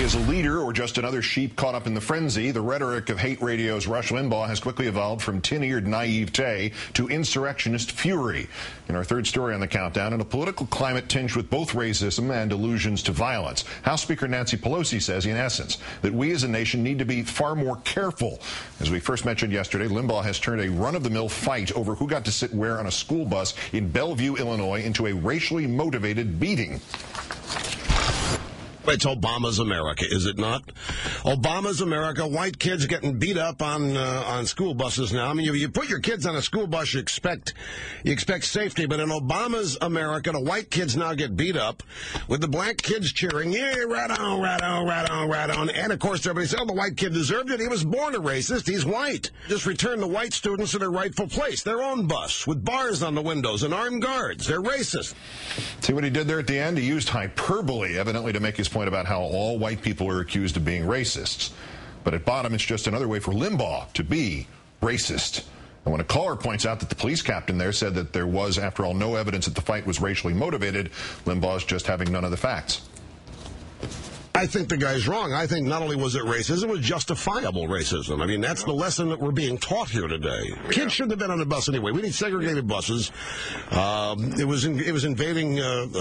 Is a leader or just another sheep caught up in the frenzy? The rhetoric of hate radio's Rush Limbaugh has quickly evolved from tin-eared naivete to insurrectionist fury. In our third story on the countdown, in a political climate tinged with both racism and allusions to violence, House Speaker Nancy Pelosi says, in essence, that we as a nation need to be far more careful. As we first mentioned yesterday, Limbaugh has turned a run-of-the-mill fight over who got to sit where on a school bus in Bellevue, Illinois, into a racially motivated beating. It's Obama's America, is it not? Obama's America. White kids getting beat up on school buses now. I mean, you put your kids on a school bus, you expect safety. But in Obama's America, the white kids now get beat up with the black kids cheering, yeah, right on, right on, right on, right on. And of course, everybody says, oh, the white kid deserved it. He was born a racist. He's white. Just return the white students to their rightful place, their own bus with bars on the windows and armed guards. They're racist. See what he did there at the end? He used hyperbole, evidently, to make his point about how all white people are accused of being racists. But at bottom, it's just another way for Limbaugh to be racist. And when a caller points out that the police captain there said that there was, after all, no evidence that the fight was racially motivated, Limbaugh's just having none of the facts. I think the guy's wrong. I think not only was it racism, it was justifiable racism. I mean, that's the lesson that we're being taught here today. Kids shouldn't have been on the bus anyway. We need segregated buses. It was invading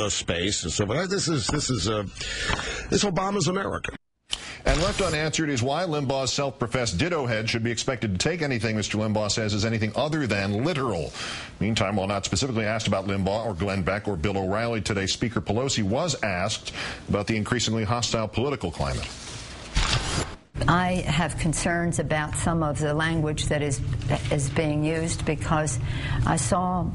space. So, but this is Obama's America. And left unanswered is why Limbaugh's self-professed ditto head should be expected to take anything Mr. Limbaugh says as anything other than literal. Meantime, while not specifically asked about Limbaugh or Glenn Beck or Bill O'Reilly today, Speaker Pelosi was asked about the increasingly hostile political climate. I have concerns about some of the language that is being used because I saw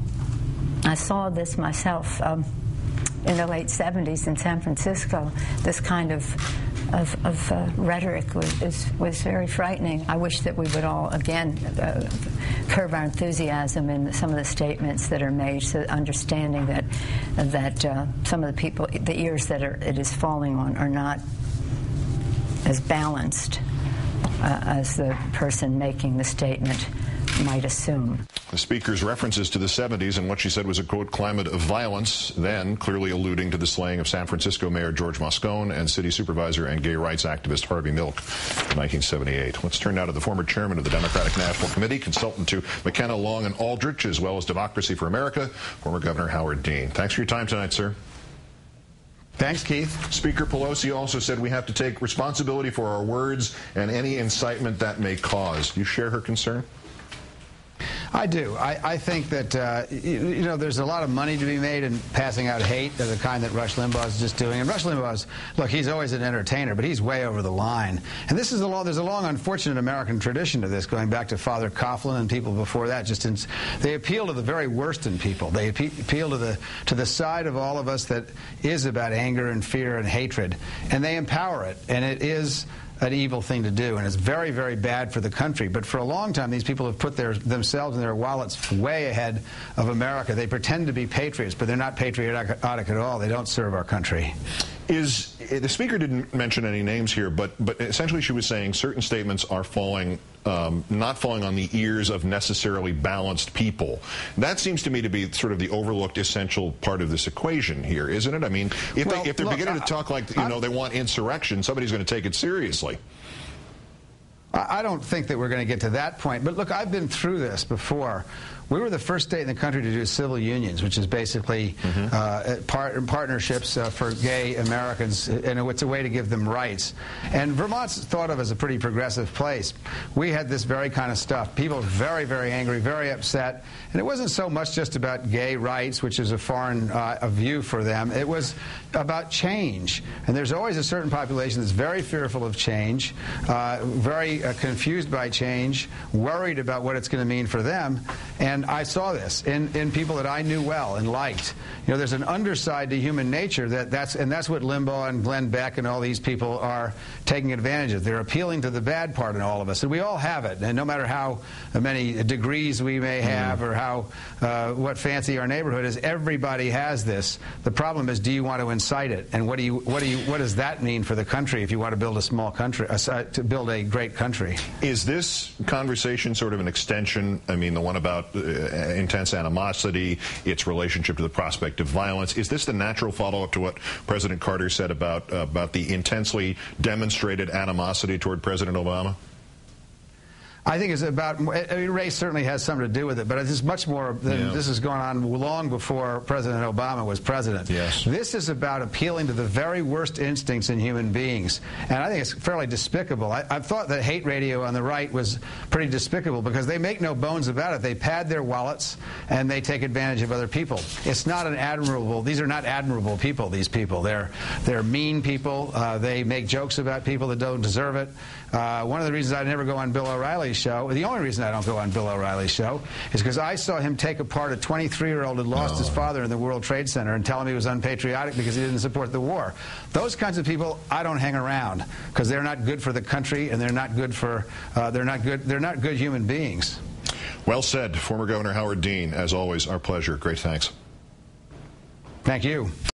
this myself in the late 70s in San Francisco. This kind of rhetoric was very frightening. I wish that we would all, again, curb our enthusiasm in some of the statements that are made, so understanding that some of the people, the ears that it is falling on are not as balanced as the person making the statement might assume. The Speaker's references to the 70s and what she said was a, quote, climate of violence, then clearly alluding to the slaying of San Francisco Mayor George Moscone and city supervisor and gay rights activist Harvey Milk in 1978. Let's turn now to the former chairman of the Democratic National Committee, consultant to McKenna, Long, and Aldrich, as well as Democracy for America, former Governor Howard Dean. Thanks for your time tonight, sir. Thanks, Keith. Speaker Pelosi also said we have to take responsibility for our words and any incitement that may cause. You share her concern? I do. I think that, you know, there's a lot of money to be made in passing out hate of the kind that Rush Limbaugh is just doing. And Rush Limbaugh's, look, he's always an entertainer, but he's way over the line. And this is there's a long, unfortunate American tradition to this, going back to Father Coughlin and people before that. They appeal to the very worst in people. They appeal to the side of all of us that is about anger and fear and hatred. And they empower it. And it is an evil thing to do, and it's very, very bad for the country. But for a long time, these people have put themselves and their wallets way ahead of America. They pretend to be patriots, but they're not patriotic at all. They don't serve our country. The Speaker didn't mention any names here, but essentially she was saying certain statements are not falling on the ears of necessarily balanced people. That seems to me to be sort of the overlooked essential part of this equation here, isn't it? I mean, if they're beginning to talk like, you know, they want insurrection, somebody's going to take it seriously. I don't think that we're going to get to that point. But look, I've been through this before. We were the first state in the country to do civil unions, which is basically partnerships for gay Americans, and it's a way to give them rights. And Vermont's thought of as a pretty progressive place. We had this very kind of stuff. People were very, very angry, very upset. And it wasn't so much just about gay rights, which is a foreign view for them. It was about change. And there's always a certain population that's very fearful of change, very confused by change, worried about what it's going to mean for them. And I saw this in people that I knew well and liked. You know, there's an underside to human nature that's what Limbaugh and Glenn Beck and all these people are taking advantage of. They're appealing to the bad part in all of us, and we all have it. And no matter how many degrees we may have or how what fancy our neighborhood is, everybody has this. The problem is, do you want to incite it? And what does that mean for the country if you want to build a small country, to build a great country? Is this conversation sort of an extension? I mean, the one about intense animosity, its relationship to the prospect of violence. Is this the natural follow-up to what President Carter said about the intensely demonstrated animosity toward President Obama? I think it's about, I mean, race certainly has something to do with it, but it's much more than this has gone on long before President Obama was president. Yes. This is about appealing to the very worst instincts in human beings, and I think it's fairly despicable. I've thought that hate radio on the right was pretty despicable because they make no bones about it. They pad their wallets and they take advantage of other people. It's not an admirable, these are not admirable people, these people. They're mean people. They make jokes about people that don't deserve it. One of the reasons I never go on Bill O'Reilly's show, the only reason I don't go on Bill O'Reilly's show, is because I saw him take apart a 23-year-old who lost his father in the World Trade Center and tell him he was unpatriotic because he didn't support the war. Those kinds of people I don't hang around because they're not good for the country and they're not good for they're not good human beings. Well said, former Governor Howard Dean. As always, our pleasure. Great thanks. Thank you.